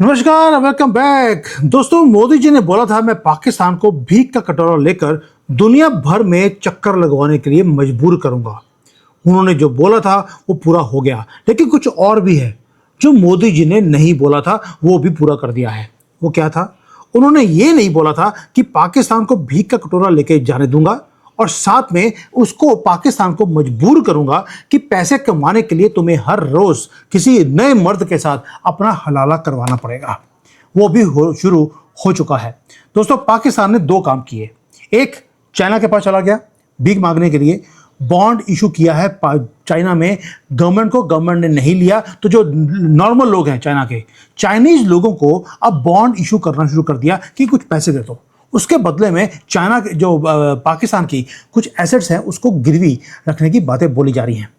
नमस्कार, welcome back. दोस्तों, मोदी जी ने बोला था मैं पाकिस्तान को भीख का कटोरा लेकर दुनिया भर में चक्कर लगवाने के लिए मजबूर करूंगा। उन्होंने जो बोला था वो पूरा हो गया, लेकिन कुछ और भी है जो मोदी जी ने नहीं बोला था, वो भी पूरा कर दिया है। वो क्या था? उन्होंने ये नहीं बोला था कि पाकिस्तान को भीख का कटोरा लेके जाने दूंगा और साथ में उसको पाकिस्तान को मजबूर करूंगा कि पैसे कमाने के लिए तुम्हें हर रोज किसी नए मर्द के साथ अपना हलाला करवाना पड़ेगा। वो भी शुरू हो चुका है। दोस्तों, पाकिस्तान ने दो काम किए। एक, चाइना के पास चला गया भीख मांगने के लिए, बॉन्ड इशू किया है चाइना में गवर्नमेंट को, गवर्नमेंट ने नहीं लिया तो जो नॉर्मल लोग हैं चाइना के, चाइनीज लोगों को अब बॉन्ड इशू करना शुरू कर दिया कि कुछ पैसे दे दो। उसके बदले में चाइना के जो पाकिस्तान की कुछ एसेट्स हैं उसको गिरवी रखने की बातें बोली जा रही हैं।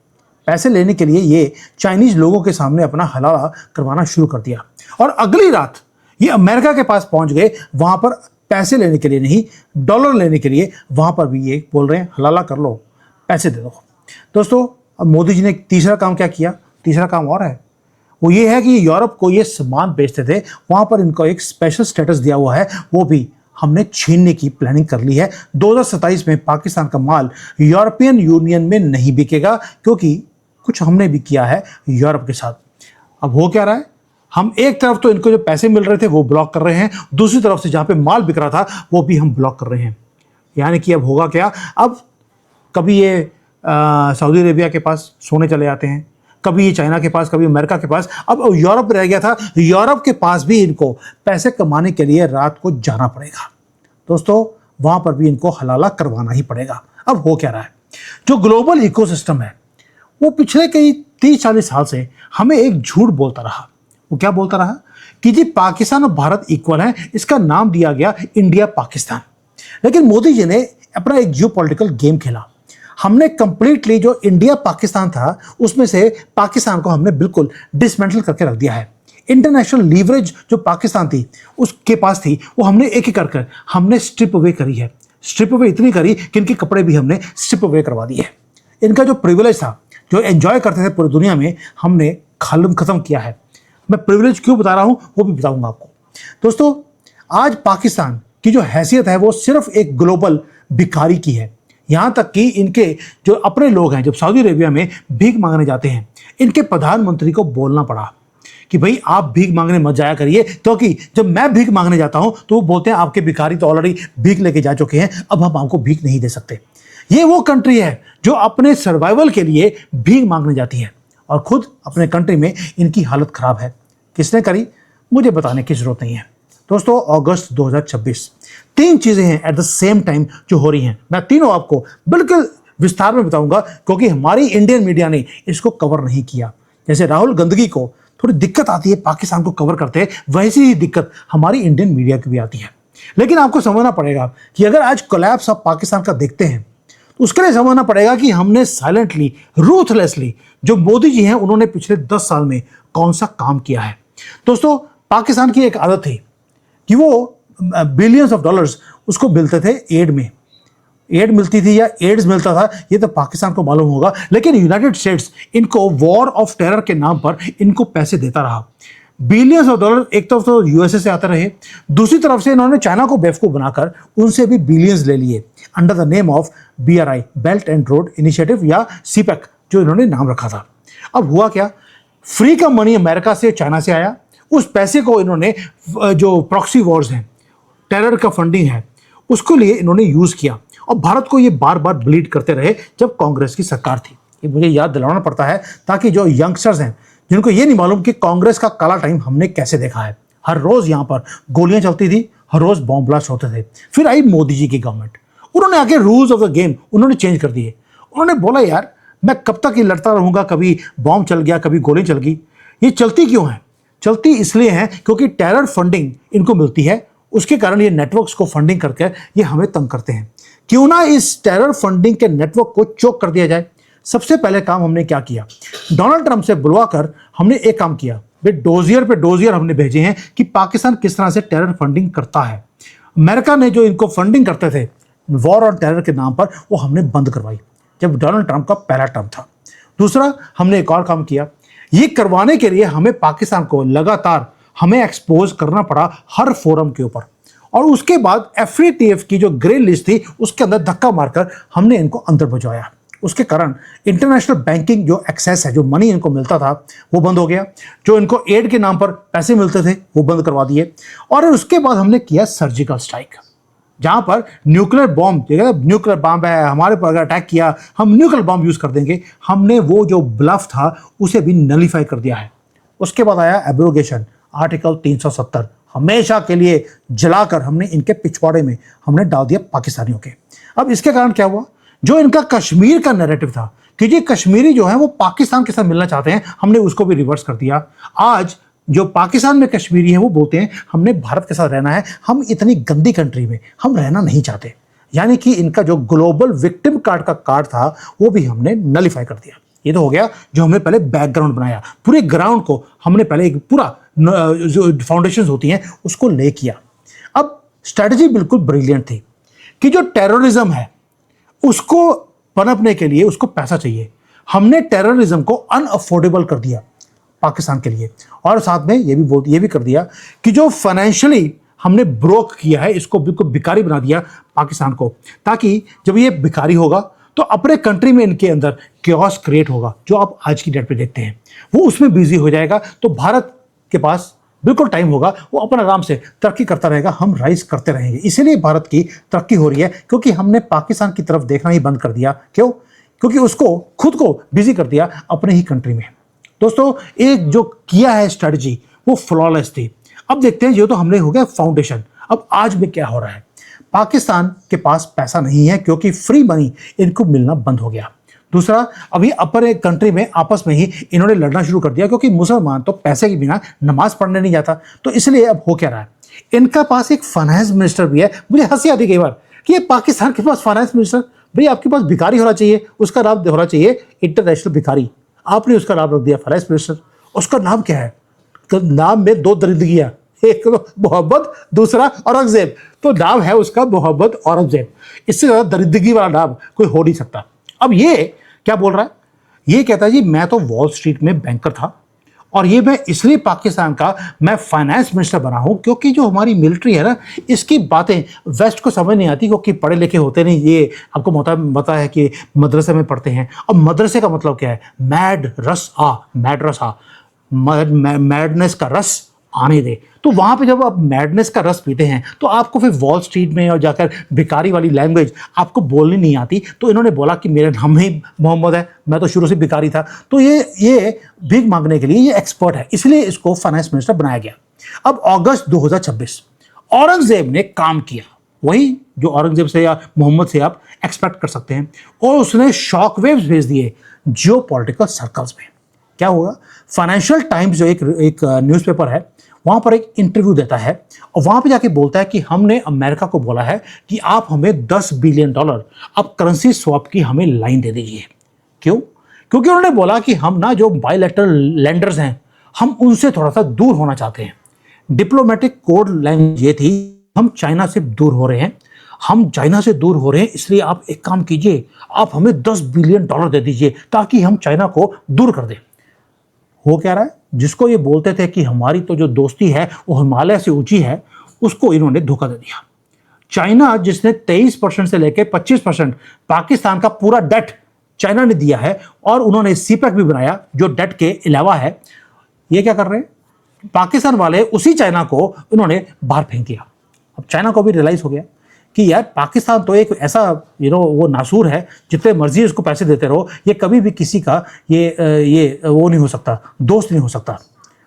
पैसे लेने के लिए ये चाइनीज लोगों के सामने अपना हलाला करवाना शुरू कर दिया और अगली रात ये अमेरिका के पास पहुंच गए। वहां पर पैसे लेने के लिए नहीं, डॉलर लेने के लिए वहां पर भी ये बोल रहे हैं हलाला कर लो, पैसे दे दो। दोस्तों, अब मोदी जी ने तीसरा काम क्या किया? तीसरा काम और है। वो ये है कि यूरोप को ये सामान बेचते थे, वहां पर इनको एक स्पेशल स्टेटस दिया हुआ है, वो भी हमने छीनने की प्लानिंग कर ली है। 2027 में पाकिस्तान का माल यूरोपियन यूनियन में नहीं बिकेगा, क्योंकि कुछ हमने भी किया है यूरोप के साथ। अब हो क्या रहा है? हम एक तरफ तो इनको जो पैसे मिल रहे थे वो ब्लॉक कर रहे हैं, दूसरी तरफ से जहां पे माल बिक रहा था वो भी हम ब्लॉक कर रहे हैं। यानी कि अब होगा क्या? अब कभी ये सऊदी अरेबिया के पास सोने चले जाते हैं, कभी ये चाइना के पास, कभी अमेरिका के पास, अब यूरोप रह गया था। यूरोप के पास भी इनको पैसे कमाने के लिए रात को जाना पड़ेगा। दोस्तों, वहां पर भी इनको हलाला करवाना ही पड़ेगा। अब हो क्या रहा है? जो ग्लोबल इकोसिस्टम है वो पिछले कई 30-40 साल से हमें एक झूठ बोलता रहा। वो क्या बोलता रहा? कि जी पाकिस्तान और भारत इक्वल हैं, इसका नाम दिया गया इंडिया पाकिस्तान। लेकिन मोदी जी ने अपना एक जियोपॉलिटिकल गेम खेला। हमने कंप्लीटली जो इंडिया पाकिस्तान था उसमें से पाकिस्तान को हमने बिल्कुल डिसमेंटल करके रख दिया है। इंटरनेशनल लीवरेज जो पाकिस्तान थी उसके पास थी, वो हमने एक एक कर हमने स्ट्रिप अवे करी है। स्ट्रिप अवे इतनी करी कि इनके कपड़े भी हमने स्ट्रिप अवे करवा दिए। इनका जो प्रिविलेज था, जो एंजॉय करते थे पूरी दुनिया में, हमने खत्म किया है। मैं प्रिविलेज क्यों बता रहा हूं वो भी बताऊंगा आपको। दोस्तों, आज पाकिस्तान की जो हैसियत है वो सिर्फ एक ग्लोबल भिखारी की है। यहां तक कि इनके जो अपने लोग हैं, जब सऊदी अरेबिया में भीख मांगने जाते हैं, इनके प्रधानमंत्री को बोलना पड़ा कि भाई आप भीख मांगने मत जाया करिए, क्योंकि जब मैं भीख मांगने जाता हूं तो वो बोलते हैं आपके भिखारी तो ऑलरेडी भीख लेके जा चुके हैं, अब हम आपको भीख नहीं दे सकते। ये वो कंट्री है जो अपने सर्वाइवल के लिए भीख मांगने जाती है और खुद अपने कंट्री में इनकी हालत खराब है। किसने करी मुझे बताने की जरूरत नहीं है। दोस्तों, अगस्त 2026 तीन चीजें हैं एट द सेम टाइम जो हो रही हैं। मैं तीनों आपको बिल्कुल विस्तार में बताऊंगा, क्योंकि हमारी इंडियन मीडिया ने इसको कवर नहीं किया। जैसे राहुल गंदगी को थोड़ी दिक्कत आती है पाकिस्तान को कवर करते हैं, वैसी ही दिक्कत हमारी इंडियन मीडिया की भी आती है। लेकिन आपको समझना पड़ेगा कि अगर आज कोलैप्स आप पाकिस्तान का देखते हैं तो उसके लिए समझना पड़ेगा कि हमने साइलेंटली, रूथलेसली, जो मोदी जी हैं उन्होंने पिछले 10 साल में कौन सा काम किया है। दोस्तों, पाकिस्तान की एक आदत थी कि वो बिलियंस ऑफ डॉलर्स उसको मिलते थे एड में। एड मिलती थी या एड्स मिलता था, ये तो पाकिस्तान को मालूम होगा, लेकिन यूनाइटेड स्टेट्स इनको वॉर ऑफ टेरर के नाम पर इनको पैसे देता रहा। बिलियंस ऑफ डॉलर एक तरफ तो यूएसए से आते रहे, दूसरी तरफ से इन्होंने चाइना को बेवकूफ बनाकर उनसे भी बिलियंस ले लिए under the name of BRI, belt and road initiative, या सीपेक जो इन्होंने नाम रखा था। अब हुआ क्या? फ्री का मनी अमेरिका से, चाइना से आया। उस पैसे को इन्होंने जो प्रॉक्सी वॉर्स हैं, टेरर का फंडिंग है, उसके लिए इन्होंने यूज किया और भारत को ये बार बार ब्लीड करते रहे जब कांग्रेस की सरकार थी। ये मुझे याद दिलाना पड़ता है ताकि जो यंगस्टर्स हैं जिनको ये नहीं मालूम कि कांग्रेस का काला टाइम हमने कैसे देखा है। हर रोज यहाँ पर गोलियां चलती थी, हर रोज बॉम्ब ब्लास्ट होते थे। फिर आई मोदी जी की गवर्नमेंट, उन्होंने आके रूल्स ऑफ द गेम उन्होंने चेंज कर दिए। उन्होंने बोला यार मैं कब तक ये लड़ता रहूंगा, कभी बॉम्ब चल गया, कभी गोली चल गई। ये चलती क्यों है? चलती इसलिए है क्योंकि टेरर फंडिंग इनको मिलती है, उसके कारण ये नेटवर्क्स को फंडिंग करके ये हमें तंग करते हैं। क्यों ना इस टेरर फंडिंग के नेटवर्क को चोक कर दिया जाए। सबसे पहले काम हमने क्या किया? डोनाल्ड ट्रंप से बुलवाकर हमने एक काम किया, वे डोजियर पे डोजियर हमने भेजे हैं कि पाकिस्तान किस तरह से टेरर फंडिंग करता है। अमेरिका ने जो इनको फंडिंग करते थे वॉर ऑन टेरर के नाम पर, वो हमने बंद करवाई जब डोनाल्ड ट्रंप का पहला टर्म था। दूसरा, हमने एक और काम किया, ये करवाने के लिए हमें पाकिस्तान को लगातार हमें एक्सपोज करना पड़ा हर फोरम के ऊपर। और उसके बाद एफएटीएफ की जो ग्रे लिस्ट थी उसके अंदर धक्का मारकर हमने इनको अंदर भिजवाया। उसके कारण इंटरनेशनल बैंकिंग जो एक्सेस है, जो मनी इनको मिलता था वो बंद हो गया। जो इनको एड के नाम पर पैसे मिलते थे वो बंद करवा दिए। और उसके बाद हमने किया सर्जिकल स्ट्राइक, जहां पर न्यूक्लियर बॉम्ब है, हमारे पर अगर अटैक किया हम न्यूक्लियर बॉम्ब यूज कर देंगे। हमने वो जो ब्लफ था उसे भी नलीफाई कर दिया है। उसके बाद आया एब्रोगेशन, आर्टिकल 370 हमेशा के लिए जलाकर हमने इनके पिछवाड़े में हमने डाल दिया पाकिस्तानियों के। अब इसके कारण क्या हुआ, जो इनका कश्मीर का नैरेटिव था कि जी कश्मीरी जो है वो पाकिस्तान के साथ मिलना चाहते हैं, हमने उसको भी रिवर्स कर दिया। आज जो पाकिस्तान में कश्मीरी है वो बोलते हैं हमने भारत के साथ रहना है, हम इतनी गंदी कंट्री में हम रहना नहीं चाहते। यानी कि इनका जो ग्लोबल विक्टिम कार्ड का कार्ड था वो भी हमने नलीफाई कर दिया। ये तो हो गया जो हमने पहले बैकग्राउंड बनाया, पूरे ग्राउंड को हमने पहले एक पूरा जो फाउंडेशन होती हैं उसको ले किया। अब स्ट्रेटजी बिल्कुल ब्रिलियंट थी कि जो टेररिज्म है उसको पनपने के लिए उसको पैसा चाहिए। हमने टेररिज्म को अनअफोर्डेबल कर दिया पाकिस्तान के लिए, और साथ में ये भी कर दिया कि जो फाइनेंशियली हमने ब्रोक किया है इसको बिल्कुल भिखारी बना दिया पाकिस्तान को, ताकि जब ये भिखारी होगा तो अपने कंट्री में इनके अंदर क्योस क्रिएट होगा, जो आप आज की डेट पे देखते हैं, वो उसमें बिजी हो जाएगा। तो भारत के पास बिल्कुल टाइम होगा, वो अपना आराम से तरक्की करता रहेगा, हम राइज करते रहेंगे। इसीलिए भारत की तरक्की हो रही है, क्योंकि हमने पाकिस्तान की तरफ देखना ही बंद कर दिया। क्यों? क्योंकि उसको खुद को बिजी कर दिया अपने ही कंट्री में। दोस्तों, एक जो किया है स्ट्रेटजी वो फ्लॉलेस थी। अब देखते हैं, ये तो हमने हो गया फाउंडेशन। अब आज में क्या हो रहा है, पाकिस्तान के पास पैसा नहीं है क्योंकि फ्री मनी इनको मिलना बंद हो गया। दूसरा, अभी अपने कंट्री में आपस में ही इन्होंने लड़ना शुरू कर दिया, क्योंकि मुसलमान तो पैसे के बिना नमाज पढ़ने नहीं जाता। तो इसलिए अब हो क्या रहा है, इनका पास एक फाइनेंस मिनिस्टर भी है। मुझे हंसी आती कई बार कि ये पाकिस्तान के पास फाइनेंस मिनिस्टर, भाई आपके पास भिखारी होना चाहिए, उसका नाम होना चाहिए इंटरनेशनल भिखारी। आपने उसका नाम रख दिया फाइनेंस मिनिस्टर। उसका नाम क्या है? तो नाम में दो दरिंदगियां, एक तो मोहम्मद, दूसरा औरंगजेब। तो नाम है उसका मोहम्मद औरंगजेब। इससे ज्यादा दरिंदगी वाला नाम कोई हो नहीं सकता। अब ये क्या बोल रहा है, ये कहता है जी मैं तो वॉल स्ट्रीट में बैंकर था और ये मैं इसलिए पाकिस्तान का मैं फाइनेंस मिनिस्टर बना हूं क्योंकि जो हमारी मिलिट्री है ना, इसकी बातें वेस्ट को समझ नहीं आती, क्योंकि पढ़े लिखे होते नहीं। ये आपको पता है कि मदरसे में पढ़ते हैं। अब मदरसे का मतलब क्या है, मैड रस मैडनेस का रस आने दे। तो वहां पे जब आप मैडनेस का रस पीते हैं तो आपको फिर वॉल स्ट्रीट में और जाकर भिखारी वाली लैंग्वेज आपको बोलनी नहीं आती। तो इन्होंने बोला कि मेरा नाम ही मोहम्मद है, मैं तो शुरू से भिखारी था। तो ये भीख मांगने के लिए ये एक्सपर्ट है, इसलिए इसको फाइनेंस मिनिस्टर बनाया गया। अब अगस्त 2026 औरंगजेब ने काम किया, वही जो औरंगजेब से या मोहम्मद से आप एक्सपेक्ट कर सकते हैं, और उसने शॉक वेव्स भेज दिए जियो पॉलिटिकल सर्कल्स में। क्या हुआ, फाइनेंशियल टाइम्स जो एक न्यूज़पेपर है, वहां पर एक इंटरव्यू देता है और वहां पे जाके बोलता है कि हमने अमेरिका को बोला है कि आप हमें $10 बिलियन अब करेंसी स्वैप की हमें लाइन दे दीजिए। क्यों? क्योंकि उन्होंने बायलैटरल कि हम ना जो बायलैटरल लेंडर्स हैं हम उनसे थोड़ा सा दूर होना चाहते हैं। डिप्लोमेटिक कोड लैंग्वेज ये थी, हम चाइना से दूर हो रहे हैं, इसलिए आप एक काम कीजिए, आप हमें $10 बिलियन दे दीजिए ताकि हम चाइना को दूर कर दें। हो क्या रहा है, जिसको ये बोलते थे कि हमारी तो जो दोस्ती है वो हिमालय से ऊंची है, उसको इन्होंने धोखा दे दिया। चाइना जिसने 23% से लेकर 25% पाकिस्तान का पूरा डेट चाइना ने दिया है, और उन्होंने सीपैक भी बनाया जो डेट के अलावा है, ये क्या कर रहे हैं, पाकिस्तान वाले उसी चाइना को उन्होंने बाहर फेंक दिया। अब चाइना को भी रियलाइज हो गया कि यार पाकिस्तान तो एक ऐसा वो नासूर है, जितने मर्जी उसको पैसे देते रहो, ये कभी भी किसी का ये वो नहीं हो सकता, दोस्त नहीं हो सकता,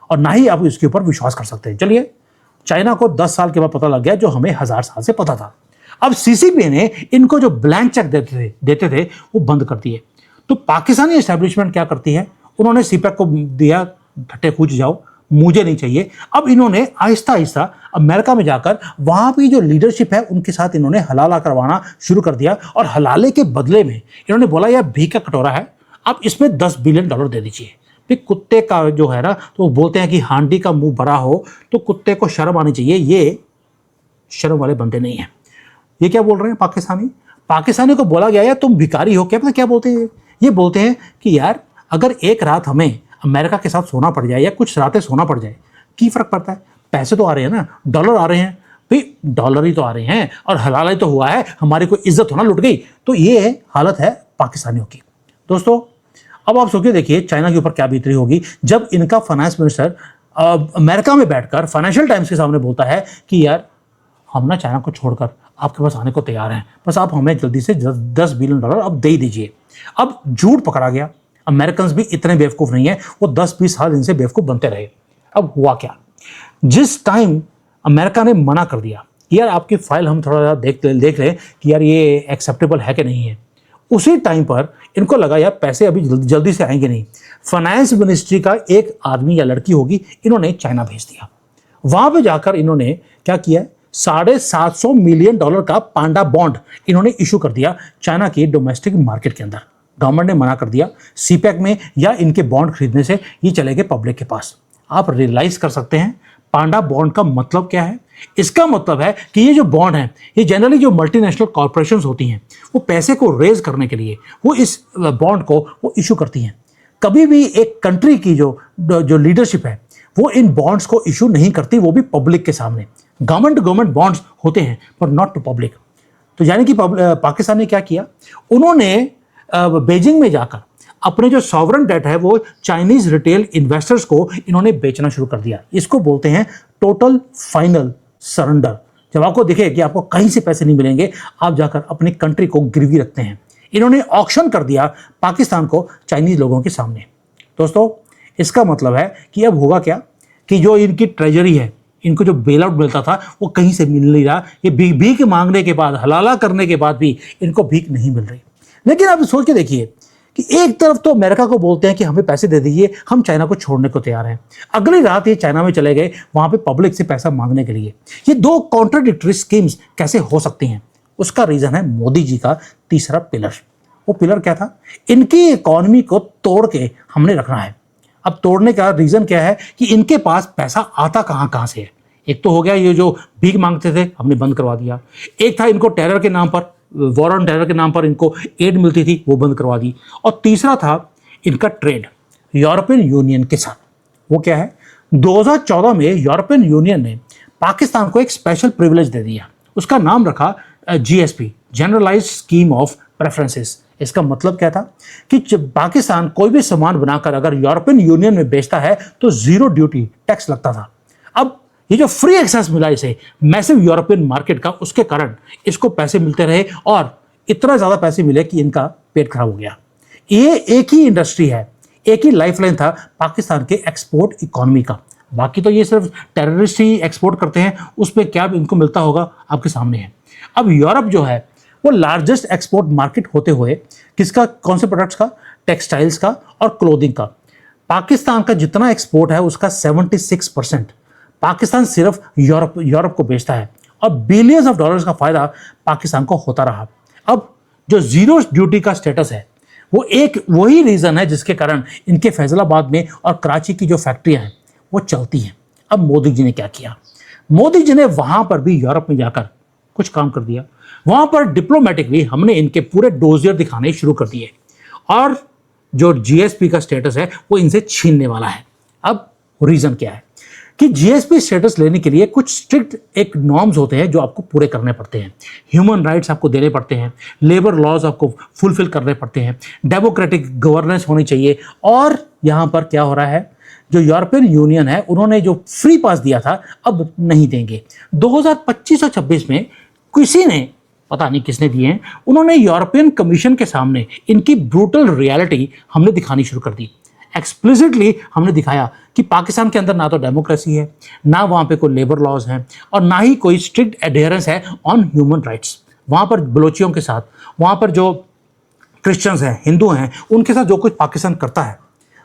और ना ही आप इसके ऊपर विश्वास कर सकते हैं। चलिए, चाइना को 10 साल के बाद पता लग गया जो हमें 1000 साल से पता था। अब सीसीपी ने इनको जो ब्लैंक चेक देते थे वो बंद कर दिए। तो पाकिस्तानी एस्टेब्लिशमेंट क्या करती है, उन्होंने सीपैक को दिया, ठट्टे कूच जाओ, मुझे नहीं चाहिए। अब इन्होंने आहिस्ता आहिस्ता अमेरिका में जाकर वहां की जो लीडरशिप है उनके साथ इन्होंने हलाला करवाना शुरू कर दिया, और हलाले के बदले में इन्होंने बोला यह भीख का कटोरा है, आप इसमें $10 बिलियन दे दीजिए। फिर कुत्ते का जो है ना, तो बोलते हैं कि हांडी का मुंह बड़ा हो तो कुत्ते को शर्म आनी चाहिए, ये शर्म वाले बंदे नहीं है। ये क्या बोल रहे हैं पाकिस्तानी को बोला गया यार तुम भिखारी हो, क्या पता क्या बोलते हैं, ये बोलते हैं कि यार अगर एक रात हमें अमेरिका के साथ सोना पड़ जाए या कुछ रातें सोना पड़ जाए, की फर्क पड़ता है, पैसे तो आ रहे हैं ना, डॉलर आ रहे हैं भाई, डॉलर ही तो आ रहे हैं और हलाल ही तो हुआ है, हमारी कोई इज्जत होना लुट गई। तो ये हालत है पाकिस्तानियों की। दोस्तों अब आप सोचिए, देखिए चाइना के ऊपर क्या बीत रही होगी जब इनका फाइनेंस मिनिस्टर अमेरिका में बैठकर फाइनेंशियल टाइम्स के सामने बोलता है कि यार हम ना चाइना को छोड़कर आपके पास आने को तैयार हैं, बस आप हमें जल्दी से 10 बिलियन डॉलर अब दे ही दीजिए। अब झूठ पकड़ा गया, अमेरिकन भी इतने बेवकूफ़ नहीं है, वो 10-20 साल इनसे बेवकूफ़ बनते रहे। अब हुआ क्या, जिस टाइम अमेरिका ने मना कर दिया कि यार आपकी फाइल हम थोड़ा देख लें कि यार ये एक्सेप्टेबल है कि नहीं है, उसी टाइम पर इनको लगा यार पैसे अभी जल्दी से आएंगे नहीं। फाइनेंस मिनिस्ट्री का एक आदमी या लड़की होगी, इन्होंने चाइना भेज दिया। वहां पे जाकर इन्होंने क्या किया, $750 मिलियन का पांडा बॉन्ड इन्होंने इशू कर दिया चाइना की डोमेस्टिक मार्केट के अंदर। गवर्नमेंट ने मना कर दिया, सीपैक में या इनके बॉन्ड खरीदने से ये चले गए पब्लिक के पास। आप रियलाइज कर सकते हैं पांडा बॉन्ड का मतलब क्या है। इसका मतलब है कि ये जो बॉन्ड है, ये जनरली जो मल्टीनेशनल कॉर्पोरेशंस होती हैं वो पैसे को रेज करने के लिए वो इस बॉन्ड को वो इशू करती हैं। कभी भी एक कंट्री की जो लीडरशिप है वो इन बॉन्ड्स को इशू नहीं करती, वो भी पब्लिक के सामने। गवर्नमेंट टू गवर्नमेंट बॉन्ड्स होते हैं पर नॉट टू पब्लिक। तो यानी कि पाकिस्तान ने क्या किया, उन्होंने बीजिंग में जाकर अपने जो सॉवरन डेट है वो चाइनीज रिटेल इन्वेस्टर्स को इन्होंने बेचना शुरू कर दिया। इसको बोलते हैं टोटल फाइनल सरेंडर। जब आपको दिखे कि आपको कहीं से पैसे नहीं मिलेंगे, आप जाकर अपनी कंट्री को गिरवी रखते हैं। इन्होंने ऑक्शन कर दिया पाकिस्तान को चाइनीज लोगों के सामने। दोस्तों इसका मतलब है कि अब होगा क्या कि जो इनकी ट्रेजरी है, इनको जो बेल आउट मिलता था वो कहीं से मिल नहीं रहा। ये भीख मांगने के बाद, हलाला करने के बाद भी इनको भीख नहीं मिल रही। लेकिन आप सोच के देखिए कि एक तरफ तो अमेरिका को बोलते हैं कि हमें पैसे दे दीजिए, हम चाइना को छोड़ने को तैयार हैं। अगली रात ये चाइना में चले गए वहां पे पब्लिक से पैसा मांगने के लिए। ये दो कॉन्ट्राडिक्टरी स्कीम्स कैसे हो सकती हैं? उसका रीजन है मोदी जी का तीसरा पिलर। वो पिलर क्या था, इनकी इकोनॉमी को तोड़ के हमने रखना है। अब तोड़ने का रीजन क्या है कि इनके पास पैसा आता कहां से है। एक तो हो गया ये जो भीख मांगते थे, हमने बंद करवा दिया। एक था इनको टेरर के नाम पर, वॉर ऑन टेरर के नाम पर इनको एड मिलती थी, वो बंद करवा दी। और तीसरा था इनका ट्रेड यूरोपियन यूनियन के साथ। वो क्या है, 2014 में यूरोपियन यूनियन ने पाकिस्तान को एक स्पेशल प्रिविलेज दे दिया। उसका नाम रखा GSP, generalised scheme of preferences. इसका मतलब क्या था कि जब पाकिस्तान कोई भी सामान बनाकर अगर यूरोपियन यूनियन में बेचता है तो जीरो ड्यूटी टैक्स लगता था। अब ये जो फ्री एक्सेस मिला इसे मैसिव यूरोपियन मार्केट का, उसके कारण इसको पैसे मिलते रहे और इतना ज़्यादा पैसे मिले कि इनका पेट खराब हो गया। ये एक ही इंडस्ट्री है, एक ही लाइफलाइन था पाकिस्तान के एक्सपोर्ट इकोनॉमी का। बाकी तो ये सिर्फ टेररिस्ट ही एक्सपोर्ट करते हैं, उसमें क्या इनको मिलता होगा आपके सामने है। अब यूरोप जो है वो लार्जेस्ट एक्सपोर्ट मार्केट होते हुए किसका, कौन से प्रोडक्ट्स का, टेक्सटाइल्स का और क्लोथिंग का। पाकिस्तान का जितना एक्सपोर्ट है उसका 76% पाकिस्तान सिर्फ यूरोप को बेचता है और बिलियंस ऑफ डॉलर्स का फायदा पाकिस्तान को होता रहा। अब जो जीरो ड्यूटी का स्टेटस है वो एक वही रीजन है जिसके कारण इनके फैजलाबाद में और कराची की जो फैक्ट्रियां हैं वो चलती हैं। अब मोदी जी ने क्या किया, मोदी जी ने वहां पर भी यूरोप में जाकर कुछ काम कर दिया। वहां पर डिप्लोमेटिकली हमने इनके पूरे डोजियर दिखाने शुरू कर दिए और जो जीएसपी का स्टेटस है वो इनसे छीनने वाला है। अब रीजन क्या है कि जीएसपी स्टेटस लेने के लिए कुछ स्ट्रिक्ट एक नॉर्म्स होते हैं जो आपको पूरे करने पड़ते हैं। ह्यूमन राइट्स आपको देने पड़ते हैं, लेबर लॉज आपको फुलफिल करने पड़ते हैं, डेमोक्रेटिक गवर्नेंस होनी चाहिए। और यहाँ पर क्या हो रहा है, जो यूरोपियन यूनियन है उन्होंने जो फ्री पास दिया था अब नहीं देंगे। 2025 और 26 में किसी ने, पता नहीं किसने दिए हैं, उन्होंने यूरोपियन कमीशन के सामने इनकी ब्रूटल रियलिटी हमने दिखानी शुरू कर दी। एक्सप्लिसिटली हमने दिखाया कि पाकिस्तान के अंदर ना तो डेमोक्रेसी है, ना वहाँ पे कोई लेबर लॉज हैं और ना ही कोई स्ट्रिक्ट एडेयरेंस है ऑन ह्यूमन राइट्स। वहाँ पर बलोचियों के साथ, वहाँ पर जो क्रिश्चियंस हैं, हिंदू हैं, उनके साथ जो कुछ पाकिस्तान करता है।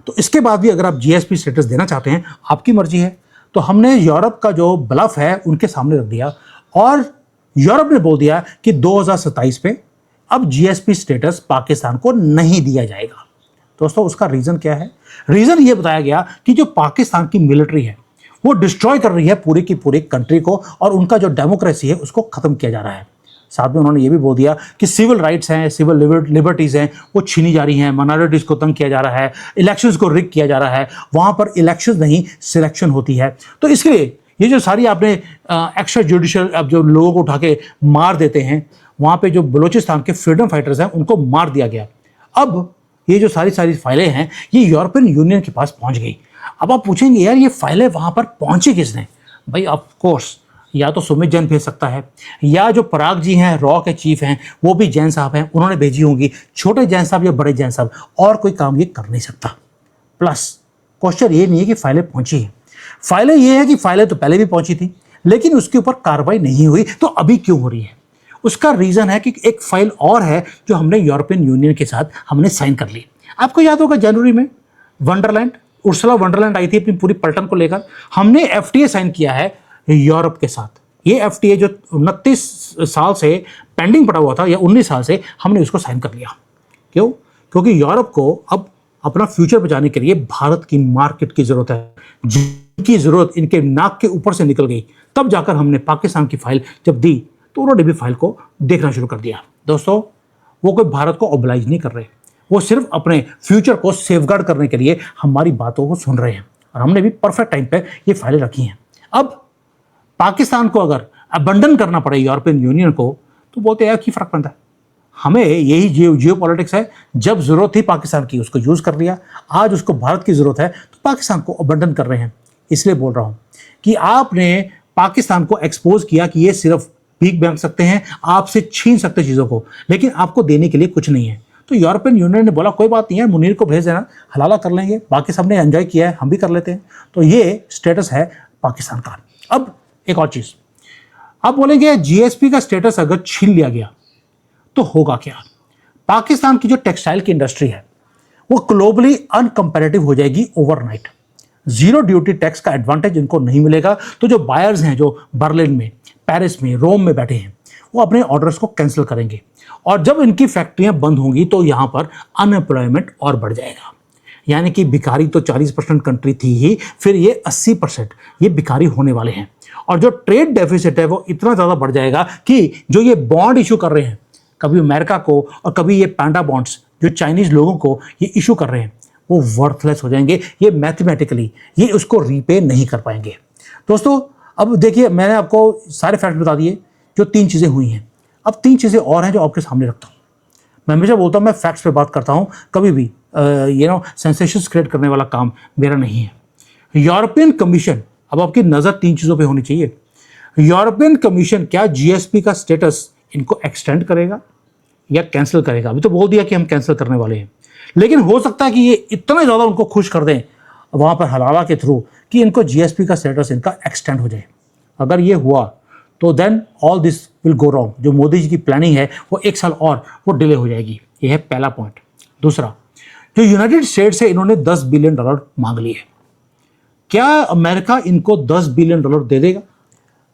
तो इसके बाद भी अगर आप जीएसपी स्टेटस देना चाहते हैं, आपकी मर्जी है। तो हमने यूरोप का जो ब्लफ है उनके सामने रख दिया और यूरोप ने बोल दिया कि 2027 पे अब जीएसपी स्टेटस पाकिस्तान को नहीं दिया जाएगा। दोस्तों उसका रीज़न क्या है, रीज़न ये बताया गया कि जो पाकिस्तान की मिलिट्री है वो डिस्ट्रॉय कर रही है पूरी की पूरी कंट्री को और उनका जो डेमोक्रेसी है उसको ख़त्म किया जा रहा है। साथ में उन्होंने ये भी बोल दिया कि सिविल राइट्स हैं, सिविल लिबर्टीज़ हैं, वो छीनी जा रही हैं, माइनॉरिटीज़ को तंग किया जा रहा है, इलेक्शंस को रिग किया जा रहा है, वहाँ पर इलेक्शन नहीं सिलेक्शन होती है। तो इसके लिए ये जो सारी आपने एक्स्ट्रा जुडिशल अब जो लोगों को उठा के मार देते हैं, वहाँ पे जो बलूचिस्तान के फ्रीडम फाइटर्स हैं उनको मार दिया गया। अब ये जो सारी फाइलें हैं ये यूरोपियन यूनियन के पास पहुँच गई। अब आप पूछेंगे यार ये फाइलें वहाँ पर पहुँची किसने? भाई ऑफ कोर्स या तो सुमित जैन भेज सकता है, या जो पराग जी हैं रॉ के चीफ हैं वो भी जैन साहब हैं, उन्होंने भेजी होंगी, छोटे जैन साहब या बड़े जैन साहब, और कोई काम ये कर नहीं सकता। प्लस क्वेश्चन ये नहीं है कि फाइलें पहुंची हैं, फाइलें ये है कि फाइलें तो पहले भी पहुंची थी लेकिन उसके ऊपर कार्रवाई नहीं हुई, तो अभी क्यों हो रही है? उसका रीज़न है कि एक फाइल और है जो हमने यूरोपियन यूनियन के साथ हमने साइन कर ली। आपको याद होगा जनवरी में वंडरलैंड, उर्सुला वंडरलैंड आई थी अपनी पूरी पलटन को लेकर, हमने एफटीए साइन किया है यूरोप के साथ। ये एफटीए जो 29 साल से पेंडिंग पड़ा हुआ था या 19 साल से, हमने उसको साइन कर लिया। क्यों? क्योंकि यूरोप को अब अपना फ्यूचर बचाने के लिए भारत की मार्केट की ज़रूरत है, जिनकी ज़रूरत इनके नाक के ऊपर से निकल गई। तब जाकर हमने पाकिस्तान की फाइल जब दी तो उन्होंने भी फाइल को देखना शुरू कर दिया। दोस्तों, वो कोई भारत को ऑब्लाइज नहीं कर रहे, वो सिर्फ अपने फ्यूचर को सेफगार्ड करने के लिए हमारी बातों को सुन रहे हैं, और हमने भी परफेक्ट टाइम पे ये फाइलें रखी हैं। अब पाकिस्तान को अगर अबंडन करना पड़े यूरोपियन यूनियन को, तो बोलते हैं क्या फ़र्क पड़ता है, हमें यही जियो पॉलिटिक्स है। जब ज़रूरत थी पाकिस्तान की उसको यूज़ कर लिया, आज उसको भारत की ज़रूरत है तो पाकिस्तान को अबंडन कर रहे हैं। इसलिए बोल रहा हूँ कि आपने पाकिस्तान को एक्सपोज किया कि ये सिर्फ भीख मांग सकते हैं, आपसे छीन सकते चीज़ों को, लेकिन आपको देने के लिए कुछ नहीं है। तो यूरोपियन यूनियन ने बोला कोई बात नहीं है, मुनीर को भेज देना, हलाला कर लेंगे, बाकी सब ने एंजॉय किया है, हम भी कर लेते हैं। तो ये स्टेटस है पाकिस्तान का। अब एक और चीज़, आप बोलेंगे जीएसपी का स्टेटस अगर छीन लिया गया तो होगा क्या? पाकिस्तान की जो टेक्सटाइल की इंडस्ट्री है वो ग्लोबली अनकंपैरेटिव हो जाएगी ओवरनाइट। जीरो ड्यूटी टैक्स का एडवांटेज इनको नहीं मिलेगा, तो जो बायर्स हैं जो बर्लिन में, पेरिस में, रोम में बैठे हैं, वो अपने ऑर्डर्स को कैंसिल करेंगे, और जब इनकी फैक्ट्रियां बंद होंगी तो यहाँ पर अनएम्प्लॉयमेंट और बढ़ जाएगा। यानी कि भिखारी तो 40% कंट्री थी ही, फिर ये 80% ये भिखारी होने वाले हैं। और जो ट्रेड डेफिसिट है वो इतना ज़्यादा बढ़ जाएगा कि जो ये बॉन्ड इशू कर रहे हैं, कभी अमेरिका को और कभी ये पैंडा बॉन्ड्स जो चाइनीज़ लोगों को ये इशू कर रहे हैं, वो वर्थलेस हो जाएंगे। ये मैथमेटिकली ये उसको रीपे नहीं कर पाएंगे। दोस्तों, अब देखिए, मैंने आपको सारे फैक्ट बता दिए जो 3 चीज़ें हुई हैं। अब 3 चीज़ें और हैं जो आपके सामने रखता हूँ। मैं हमेशा बोलता हूँ मैं फैक्ट्स पे बात करता हूँ, कभी भी सेंसेशंस क्रिएट करने वाला काम मेरा नहीं है। यूरोपियन कमीशन, अब आपकी नज़र 3 चीज़ों पे होनी चाहिए। यूरोपियन कमीशन क्या जीएसपी का स्टेटस इनको एक्सटेंड करेगा या कैंसिल करेगा? अभी तो बोल दिया कि हम कैंसिल करने वाले हैं, लेकिन हो सकता है कि ये इतना ज़्यादा उनको खुश कर दें वहाँ पर हलाला के थ्रू कि इनको जीएसपी का स्टेटस इनका एक्सटेंड हो जाए। अगर ये हुआ तो then all this will go wrong. जो मोदी जी की प्लानिंग है वो 1 साल और वो डिले हो जाएगी। ये है पहला पॉइंट। दूसरा, जो यूनाइटेड स्टेट्स है इन्होंने $10 बिलियन मांग लिए। क्या अमेरिका इनको $10 बिलियन दे देगा,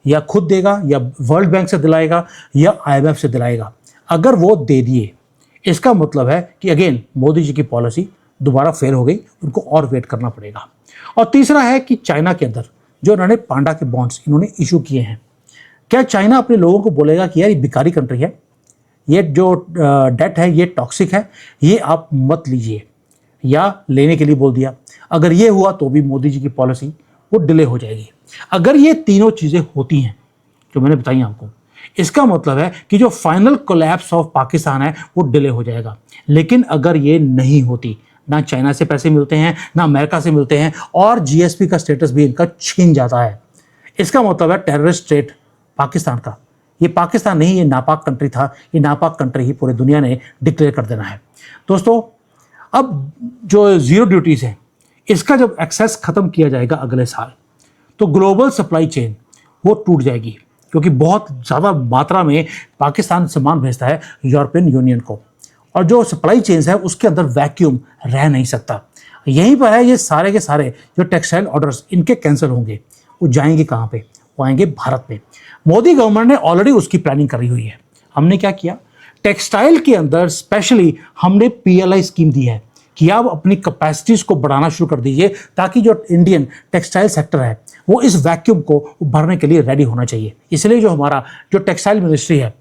या खुद देगा, या वर्ल्ड बैंक से दिलाएगा, या आईएमएफ से दिलाएगा? अगर वो दे दिए, इसका मतलब है कि अगेन मोदी जी की पॉलिसी दोबारा फेल हो गई, उनको और वेट करना पड़ेगा। और तीसरा है कि चाइना के अंदर जो इन्होंने पांडा के बॉन्ड्स इन्होंने इशू किए हैं, क्या चाइना अपने लोगों को बोलेगा कि यार ये भिखारी कंट्री है, ये जो डेट है ये टॉक्सिक है, ये आप मत लीजिए, या लेने के लिए बोल दिया? अगर ये हुआ तो भी मोदी जी की पॉलिसी वो डिले हो जाएगी। अगर ये तीनों चीज़ें होती हैं जो मैंने बताई आपको, इसका मतलब है कि जो फाइनल कोलैप्स ऑफ पाकिस्तान है वो डिले हो जाएगा। लेकिन अगर ये नहीं होती, ना चाइना से पैसे मिलते हैं, ना अमेरिका से मिलते हैं, और जीएसपी का स्टेटस भी इनका छीन जाता है, इसका मतलब है टेररिस्ट स्टेट पाकिस्तान का। ये पाकिस्तान नहीं, ये नापाक कंट्री था, ये नापाक कंट्री ही पूरे दुनिया ने डिक्लेयर कर देना है। दोस्तों, अब जो ज़ीरो ड्यूटीज़ हैं इसका जब एक्सेस ख़त्म किया जाएगा अगले साल, तो ग्लोबल सप्लाई चेन वो टूट जाएगी, क्योंकि बहुत ज़्यादा मात्रा में पाकिस्तान सामान भेजता है यूरोपियन यूनियन को, और जो सप्लाई चेन्स है उसके अंदर वैक्यूम रह नहीं सकता। यहीं पर है ये सारे के सारे जो टेक्सटाइल ऑर्डर्स इनके कैंसिल होंगे, वो जाएंगे कहाँ पे? वो आएंगे भारत में। मोदी गवर्नमेंट ने ऑलरेडी उसकी प्लानिंग करी हुई है। हमने क्या किया, टेक्सटाइल के अंदर स्पेशली हमने पीएलआई स्कीम दी है कि आप अपनी कैपेसिटीज़ को बढ़ाना शुरू कर दीजिए, ताकि जो इंडियन टेक्सटाइल सेक्टर है वो इस वैक्यूम को भरने के लिए रेडी होना चाहिए। इसलिए जो हमारा जो टेक्सटाइल मिनिस्ट्री है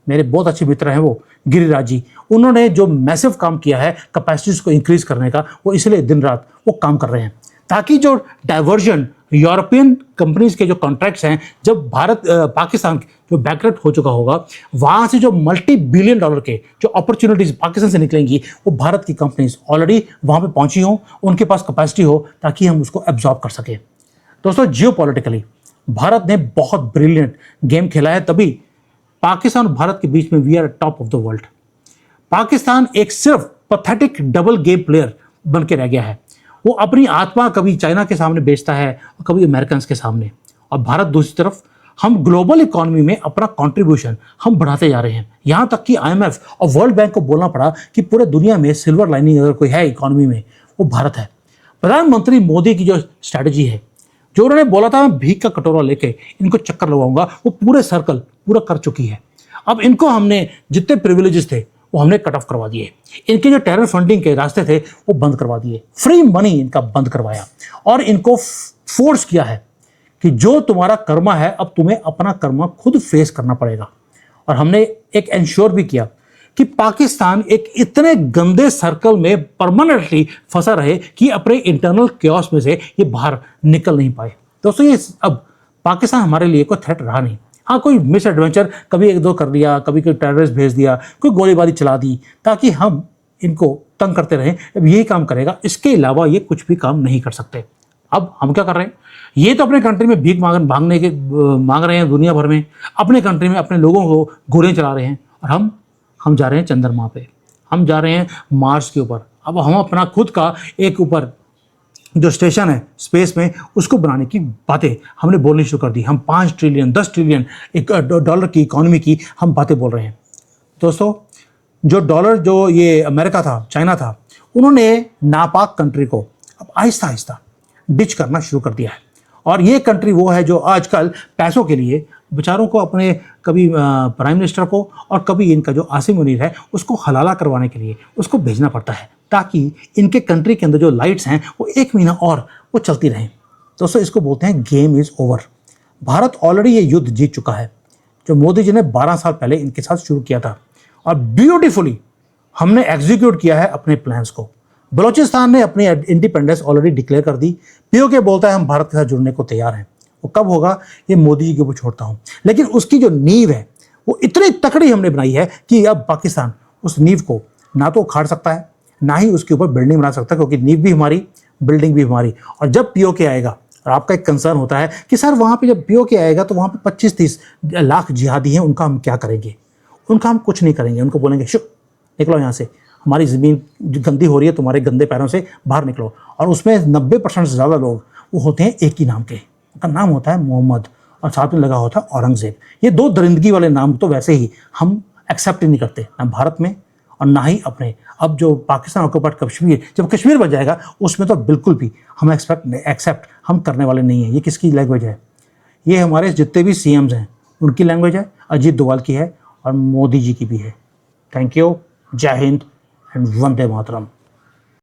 मेरे बहुत अच्छे मित्र हैं वो गिरिराज जी, उन्होंने जो मैसिव काम किया है कैपेसिटीज को इंक्रीज करने का, वो इसलिए दिन रात वो काम कर रहे हैं ताकि जो डाइवर्जन यूरोपियन कंपनीज के जो कॉन्ट्रैक्ट्स हैं, जब भारत पाकिस्तान जो बैकरप्ट हो चुका होगा, वहाँ से जो मल्टी बिलियन डॉलर के जो अपॉर्चुनिटीज पाकिस्तान से निकलेंगी, वो भारत की कंपनीज ऑलरेडी वहाँ पे पहुँची हो, उनके पास कैपेसिटी हो, ताकि हम उसको एब्जॉर्ब कर सकें। दोस्तों, जियोपॉलिटिकली भारत ने बहुत ब्रिलियंट गेम खेला है, तभी पाकिस्तान और भारत के बीच में we are top of the world. Pakistan एक सिर्फ पैथेटिक डबल गेम प्लेयर बन के रह गया है। वो अपनी आत्मा कभी चाइना के सामने बेचता है और कभी अमेरिकन के सामने, और भारत दूसरी तरफ हम ग्लोबल इकोनॉमी में अपना कंट्रीब्यूशन हम बढ़ाते जा रहे हैं। यहाँ तक कि IMF और वर्ल्ड बैंक को बोलना पड़ा कि पूरे दुनिया में सिल्वर लाइनिंग अगर कोई है इकोनॉमी में, वो भारत है। प्रधानमंत्री मोदी की जो स्ट्रैटेजी है, जो उन्होंने बोला था मैं भीख का कटोरा लेके इनको चक्कर लगाऊंगा, वो पूरे सर्कल पूरा कर चुकी है। अब इनको हमने जितने प्रिविलेजेस थे वो हमने कट ऑफ करवा दिए, इनके जो टेरर फंडिंग के रास्ते थे वो बंद करवा दिए, फ्री मनी इनका बंद करवाया, और इनको फोर्स किया है कि जो तुम्हारा कर्मा है अब तुम्हें अपना कर्मा खुद फेस करना पड़ेगा। और हमने एक इंश्योर भी किया कि पाकिस्तान एक इतने गंदे सर्कल में परमानेंटली फंसा रहे कि अपने इंटरनल क्योस में से ये बाहर निकल नहीं पाए। दोस्तों, ये अब पाकिस्तान हमारे लिए कोई थ्रेट रहा नहीं। हाँ, कोई मिस एडवेंचर कभी एक दो कर लिया, कभी कोई टेररिस्ट भेज दिया, कोई गोलीबारी चला दी ताकि हम इनको तंग करते रहें, अब यही काम करेगा, इसके अलावा ये कुछ भी काम नहीं कर सकते। अब हम क्या कर रहे हैं, ये तो अपने कंट्री में भीख मांग रहे हैं दुनिया भर में, अपने कंट्री में अपने लोगों को गोलियां चला रहे हैं, और हम जा रहे हैं चंद्रमा पे, हम जा रहे हैं मार्स के ऊपर। अब हम अपना खुद का एक ऊपर जो स्टेशन है स्पेस में, उसको बनाने की बातें हमने बोलनी शुरू कर दी। हम 5 ट्रिलियन 10 ट्रिलियन डॉलर की इकोनॉमी की हम बातें बोल रहे हैं। दोस्तों, जो डॉलर जो ये अमेरिका था, चाइना था, उन्होंने नापाक कंट्री को अब आहिस्ता आहिस्ता डिच करना शुरू कर दिया है। और ये कंट्री वो है जो आजकल पैसों के लिए बेचारों को अपने कभी प्राइम मिनिस्टर को और कभी इनका जो आसिम मुनीर है उसको हलाला करवाने के लिए उसको भेजना पड़ता है, ताकि इनके कंट्री के अंदर जो लाइट्स हैं वो 1 महीना और वो चलती रहें। दोस्तों, इसको बोलते हैं game is over. Bharat already ये युद्ध जीत चुका है जो मोदी जी ने 12 साल पहले इनके साथ शुरू किया था, और ब्यूटीफुली हमने एग्जीक्यूट किया है अपने प्लान्स को। बलूचिस्तान ने अपनी इंडिपेंडेंस ऑलरेडी डिक्लेयर कर दी। POK बोलता है हम भारत के साथ जुड़ने को तैयार हैं। वो कब होगा ये मोदी जी के ऊपर छोड़ता हूँ, लेकिन उसकी जो नींव है वो इतनी तकड़ी हमने बनाई है कि अब पाकिस्तान उस नींव को ना तो उखाड़ सकता है, ना ही उसके ऊपर बिल्डिंग बना सकता, क्योंकि नींव भी हमारी, बिल्डिंग भी हमारी। और जब POK आएगा, और आपका एक कंसर्न होता है कि सर वहाँ पे जब POK आएगा तो वहाँ पे 25-30 लाख जिहादी हैं, उनका हम क्या करेंगे? उनका हम कुछ नहीं करेंगे, उनको बोलेंगे शुक निकलो यहाँ से, हमारी ज़मीन गंदी हो रही है, तुम्हारे गंदे पैरों से बाहर निकलो। और उसमें 90% से ज़्यादा लोग वो होते हैं एक ही नाम के, उनका नाम होता है मोहम्मद और साथ में लगा होता है औरंगज़ेब। ये 2 दरिंदगी वाले नाम तो वैसे ही हम एक्सेप्ट ही नहीं करते, ना भारत में और ना ही अपने। अब जो पाकिस्तान ऑक्युपाइड कश्मीर, जब कश्मीर बन जाएगा उसमें तो बिल्कुल भी हम एक्सेप्ट हम करने वाले नहीं हैं। ये किसकी लैंग्वेज है? ये हमारे जितने भी CMs हैं उनकी लैंग्वेज है, अजीत डोभाल की है और मोदी जी की भी है। थैंक यू, जय हिंद एंड वंदे मातरम।